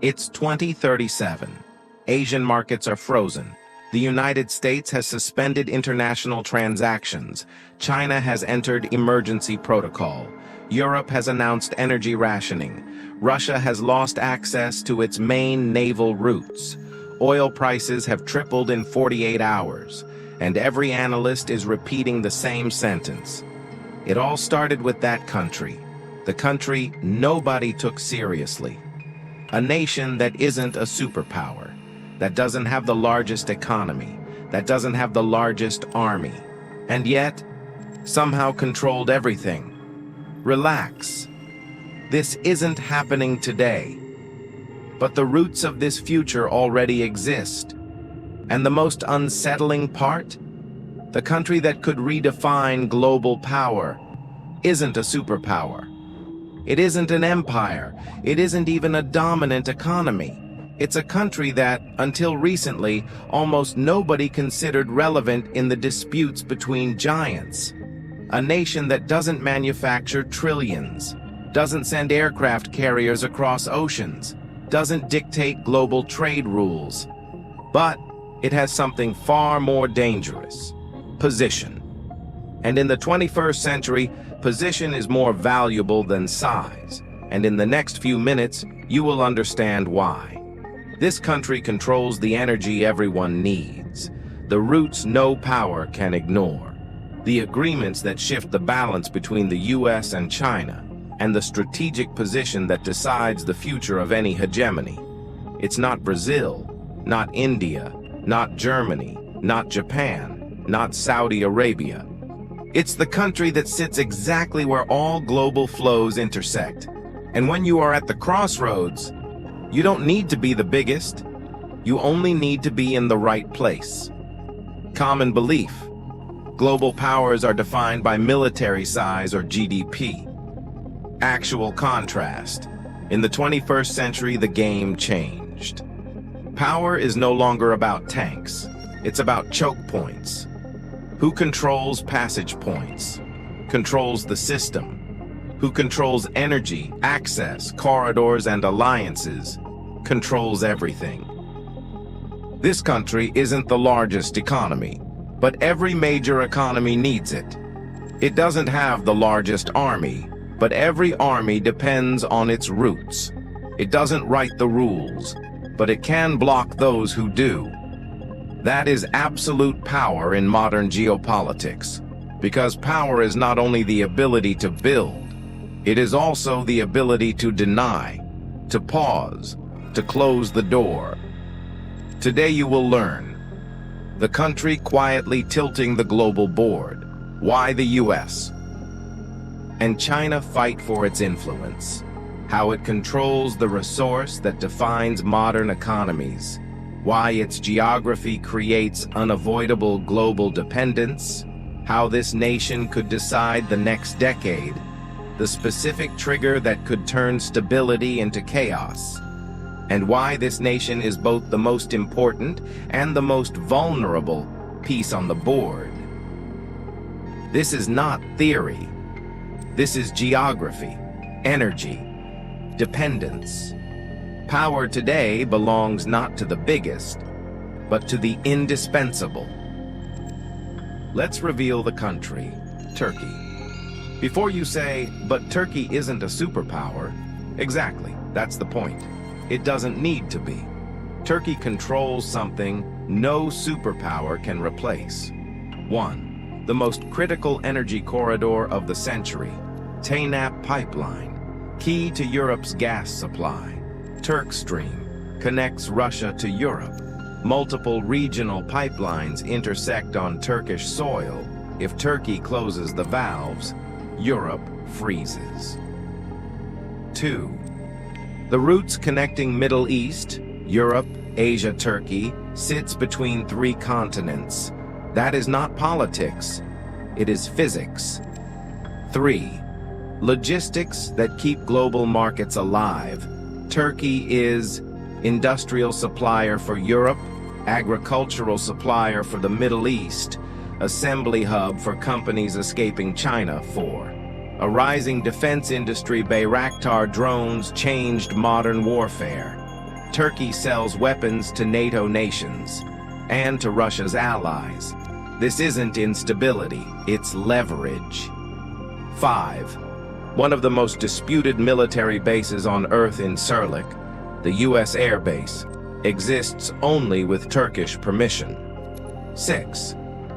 It's 2037. Asian markets are frozen. The United States has suspended international transactions. China has entered emergency protocol. Europe has announced energy rationing. Russia has lost access to its main naval routes. Oil prices have tripled in 48 hours, and every analyst is repeating the same sentence. It all started with that country, the country nobody took seriously. A nation that isn't a superpower, that doesn't have the largest economy, that doesn't have the largest army, and yet somehow controlled everything. Relax. This isn't happening today. But the roots of this future already exist. And the most unsettling part? The country that could redefine global power isn't a superpower. It isn't an empire. It isn't even a dominant economy. It's a country that, until recently, almost nobody considered relevant in the disputes between giants. A nation that doesn't manufacture trillions, doesn't send aircraft carriers across oceans, doesn't dictate global trade rules. But it has something far more dangerous: position. And in the 21st century, position is more valuable than size. And in the next few minutes, you will understand why. This country controls the energy everyone needs, the routes no power can ignore, the agreements that shift the balance between the US and China, and the strategic position that decides the future of any hegemony. It's not Brazil, not India, not Germany, not Japan, not Saudi Arabia. It's the country that sits exactly where all global flows intersect. And when you are at the crossroads, you don't need to be the biggest. You only need to be in the right place. Common belief: global powers are defined by military size or GDP. Actual contrast: in the 21st century, the game changed. Power is no longer about tanks. It's about choke points. Who controls passage points? Controls the system. Who controls energy, access, corridors, and alliances? Controls everything. This country isn't the largest economy, but every major economy needs it. It doesn't have the largest army, but every army depends on its roots. It doesn't write the rules, but it can block those who do. That is absolute power in modern geopolitics, because power is not only the ability to build, it is also the ability to deny, to pause, to close the door. Today you will learn the country quietly tilting the global board, why the US and China fight for its influence, how it controls the resource that defines modern economies, why its geography creates unavoidable global dependence, how this nation could decide the next decade, the specific trigger that could turn stability into chaos, and why this nation is both the most important and the most vulnerable piece on the board. This is not theory. This is geography, energy, dependence. Power today belongs not to the biggest, but to the indispensable. Let's reveal the country, Turkey. Before you say, but Turkey isn't a superpower, exactly, that's the point. It doesn't need to be. Turkey controls something no superpower can replace. 1. The most critical energy corridor of the century, TANAP pipeline, key to Europe's gas supply. Turk Stream connects Russia to Europe. Multiple regional pipelines intersect on Turkish soil. If Turkey closes the valves, Europe freezes. 2. The routes connecting Middle East, Europe, Asia, Turkey, sits between 3 continents. That is not politics, it is physics. 3. Logistics that keep global markets alive. Turkey is industrial supplier for Europe, agricultural supplier for the Middle East, assembly hub for companies escaping China. 4. A rising defense industry. Bayraktar drones changed modern warfare. Turkey sells weapons to NATO nations and to Russia's allies. This isn't instability, it's leverage. 5. One of the most disputed military bases on Earth in Sirlik, the U.S. Air Base, exists only with Turkish permission. 6.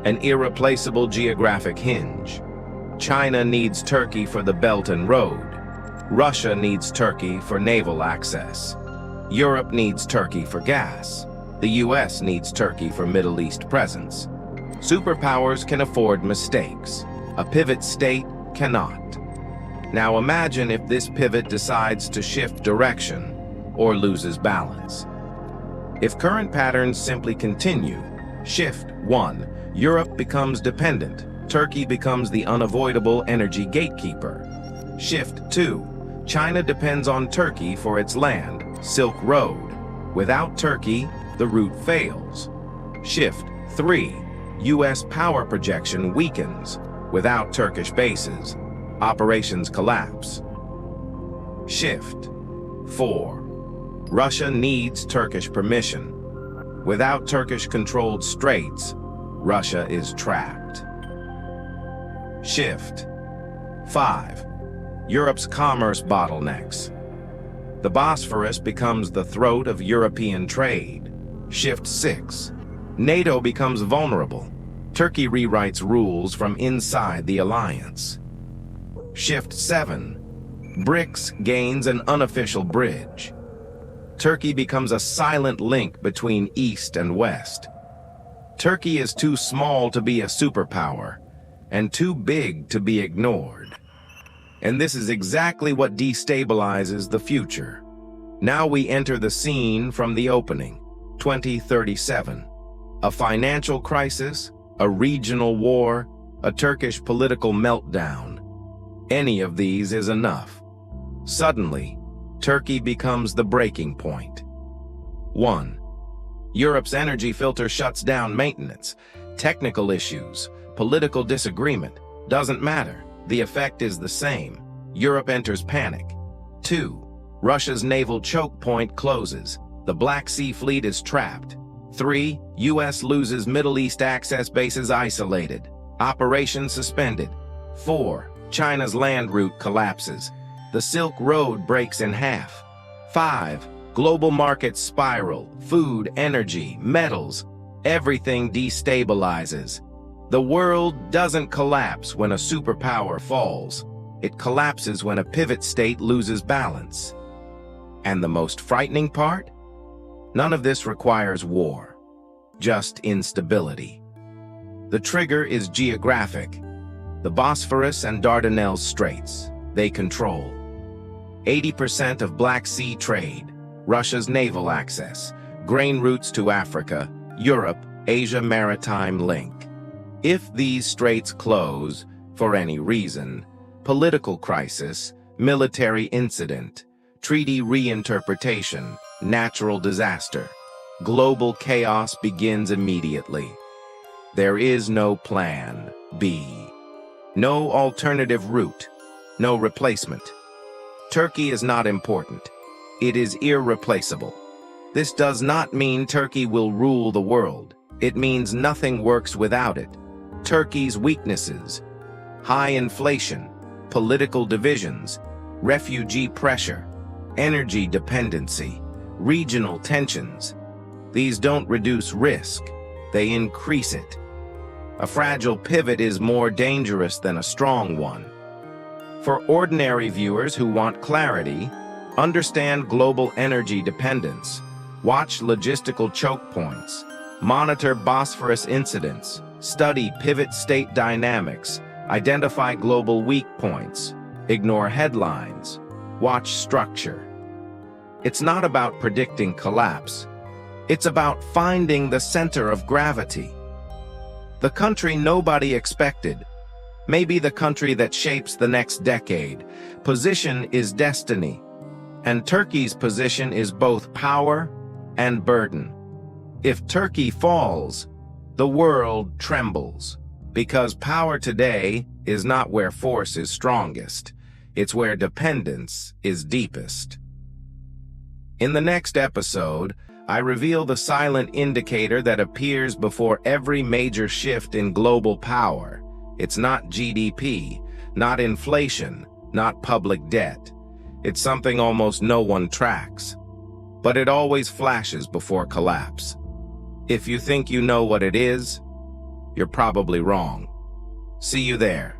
An irreplaceable geographic hinge. China needs Turkey for the Belt and Road. Russia needs Turkey for naval access. Europe needs Turkey for gas. The U.S. needs Turkey for Middle East presence. Superpowers can afford mistakes. A pivot state cannot. Now imagine if this pivot decides to shift direction or loses balance. If current patterns simply continue, shift 1. Europe becomes dependent. Turkey becomes the unavoidable energy gatekeeper. Shift 2. China depends on Turkey for its land, Silk Road. Without Turkey, the route fails. Shift 3. U.S. power projection weakens. Without Turkish bases, operations collapse. Shift 4. Russia needs Turkish permission. Without Turkish-controlled straits, Russia is trapped. Shift 5. Europe's commerce bottlenecks. The Bosphorus becomes the throat of European trade. Shift 6. NATO becomes vulnerable. Turkey rewrites rules from inside the alliance. Shift 7. BRICS gains an unofficial bridge. Turkey becomes a silent link between East and West. Turkey is too small to be a superpower, and too big to be ignored. And this is exactly what destabilizes the future. Now we enter the scene from the opening, 2037. A financial crisis, a regional war, a Turkish political meltdown. Any of these is enough. Suddenly, Turkey becomes the breaking point. 1. Europe's energy filter shuts down maintenance. Technical issues, political disagreement, doesn't matter. The effect is the same. Europe enters panic. 2. Russia's naval choke point closes. The Black Sea Fleet is trapped. 3. U.S. loses Middle East access bases isolated. Operations suspended. 4. China's land route collapses. The Silk Road breaks in half. 5. Global markets spiral. Food, energy, metals, everything destabilizes. The world doesn't collapse when a superpower falls. It collapses when a pivot state loses balance. And the most frightening part? None of this requires war, just instability. The trigger is geographic. The Bosphorus and Dardanelles Straits, they control 80% of Black Sea trade, Russia's naval access, grain routes to Africa, Europe, Asia maritime link. If these straits close, for any reason, political crisis, military incident, treaty reinterpretation, natural disaster, global chaos begins immediately. There is no plan B. No alternative route, no replacement. Turkey is not important. It is irreplaceable. This does not mean Turkey will rule the world. It means nothing works without it. Turkey's weaknesses: high inflation, political divisions, refugee pressure, energy dependency, regional tensions. These don't reduce risk, they increase it. A fragile pivot is more dangerous than a strong one. For ordinary viewers who want clarity, understand global energy dependence, watch logistical choke points, monitor Bosphorus incidents, study pivot state dynamics, identify global weak points, ignore headlines, watch structure. It's not about predicting collapse. It's about finding the center of gravity. The country nobody expected, maybe the country that shapes the next decade. Position is destiny, and Turkey's position is both power and burden. If Turkey falls, the world trembles, because power today is not where force is strongest, it's where dependence is deepest. In the next episode, I reveal the silent indicator that appears before every major shift in global power. It's not GDP, not inflation, not public debt. It's something almost no one tracks. But it always flashes before collapse. If you think you know what it is, you're probably wrong. See you there.